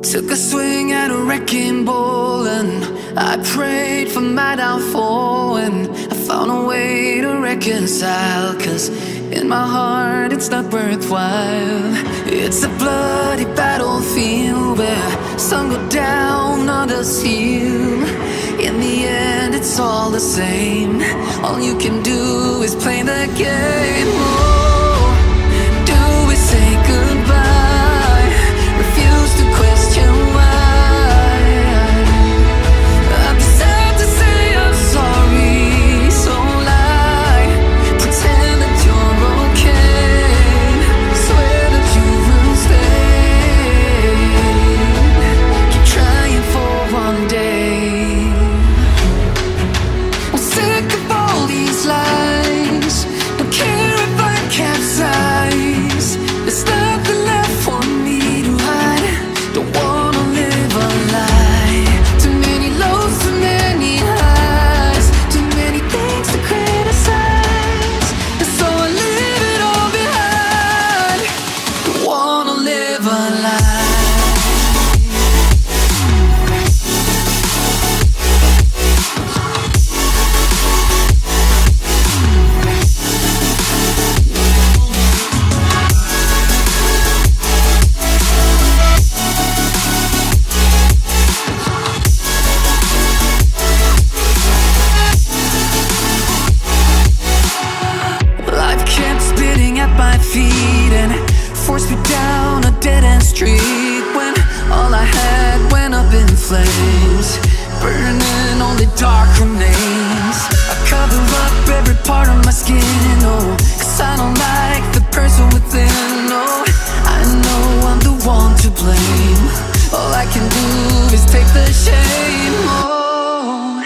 Took a swing at a wrecking ball and I prayed for my downfall, and I found a way to reconcile, 'cause in my heart it's not worthwhile. It's a bloody battlefield where some go down, others heal. In the end it's all the same. All you can do is play the game. Oh, do we say goodbye? Refuse to question why. I'm just sad to say I'm sorry, so lie. Pretend that you're okay. Swear that you will stay. Keep trying for one day. I'm sick of all these lies. Don't care if I capsize. There's nothing left for me to hide. Don't wanna live a lie. Too many lows, too many highs. Too many things to criticize. And so I leave it all behind. Don't wanna live a lie. Life kept spitting at my feet and forced me down a dead-end street, when all I had went up in flames, burning only dark remains. I cover up every part of my skin, oh, 'cause I don't like the person within. Oh, I know I'm the one to blame. All I can do is take the shame. Oh,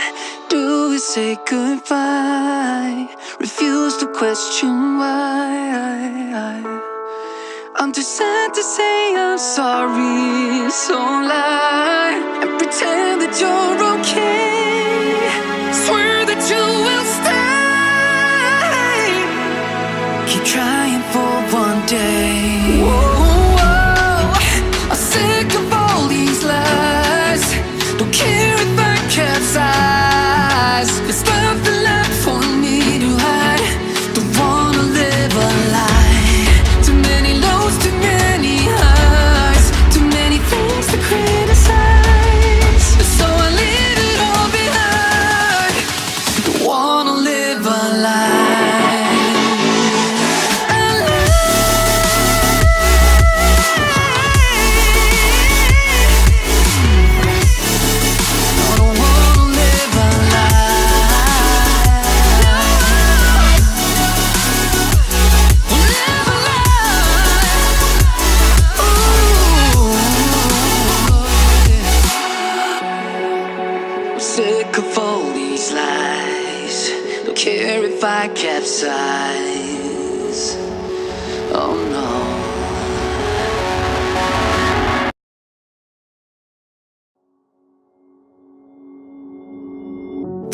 do we say goodbye? Refuse to question why. I'm too sad to say I'm sorry, so lie and pretend that you're okay. Swear that you will stay. Keep trying for one day. Whoa, whoa. I'm sick of all these lies. Don't care if I capsize. There's nothing left for me to hide. Don't wanna live a lie. Too many lows, too many highs. Too many things to criticize. So I leave it all behind. Don't wanna live a lie. A lie. I don't wanna live a lie. We'll live a lie. Ooh, I'm sick of all these lies. Don't care if I capsize. Oh no.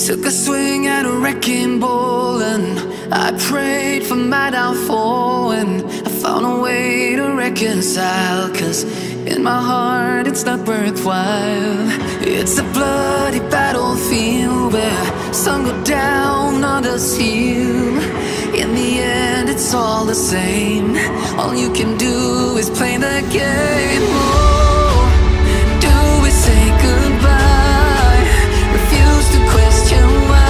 Took a swing at a wrecking ball and I prayed for my downfall, and I found a way to reconcile, 'cause in my heart it's not worthwhile. It's a bloody battlefield where some go down, others heal. In the end it's all the same. All you can do is play the game. Oh, do we say goodbye? Refuse to question why.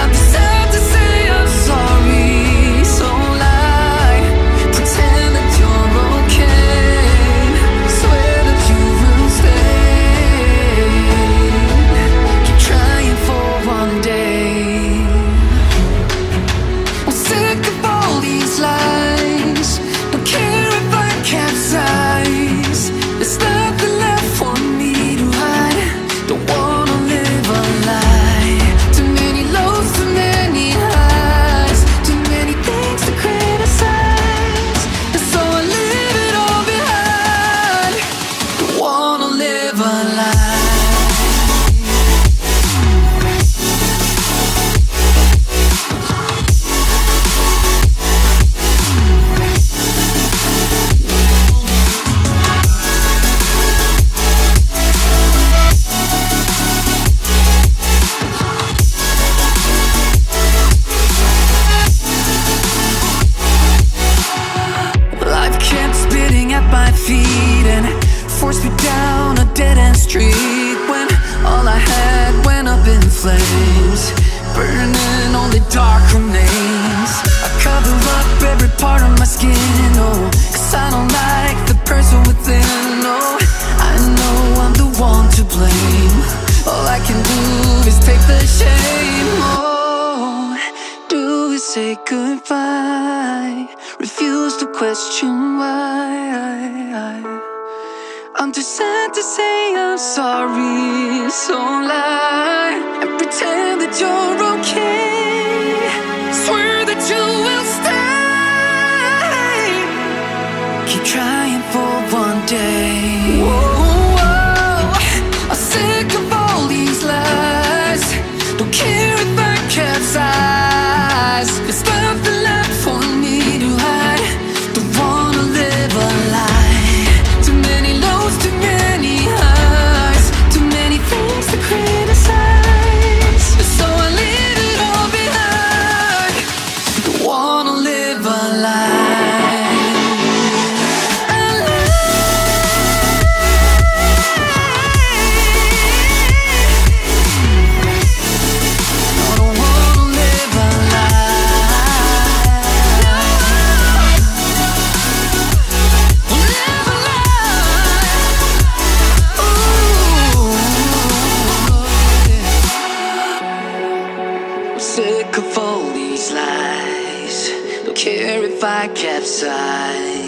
I'm just sad to say I'm sorry, so lie. Pretend that you're okay. Swear that you will stay. Keep trying for one day. I'm sick of all these lies. Don't care if I flames, burning only dark remains. I cover up every part of my skin, oh, 'cause I don't like the person within, oh. I know I'm the one to blame. All I can do is take the shame, oh. Do we say goodbye? Refuse to question why. I'm too sad to say I'm sorry, so lie and pretend that you're okay. Swear that you will stay. Keep trying for one day. Whoa, I'm sick of all these lies. Don't care if I capsize. There's nothing left for me to hide. Don't wanna live a lie. Too many lows, too many highs, too many things to criticize. So I leave it all behind. Don't wanna live a lie. Sick of all these lies. Don't care if I capsize.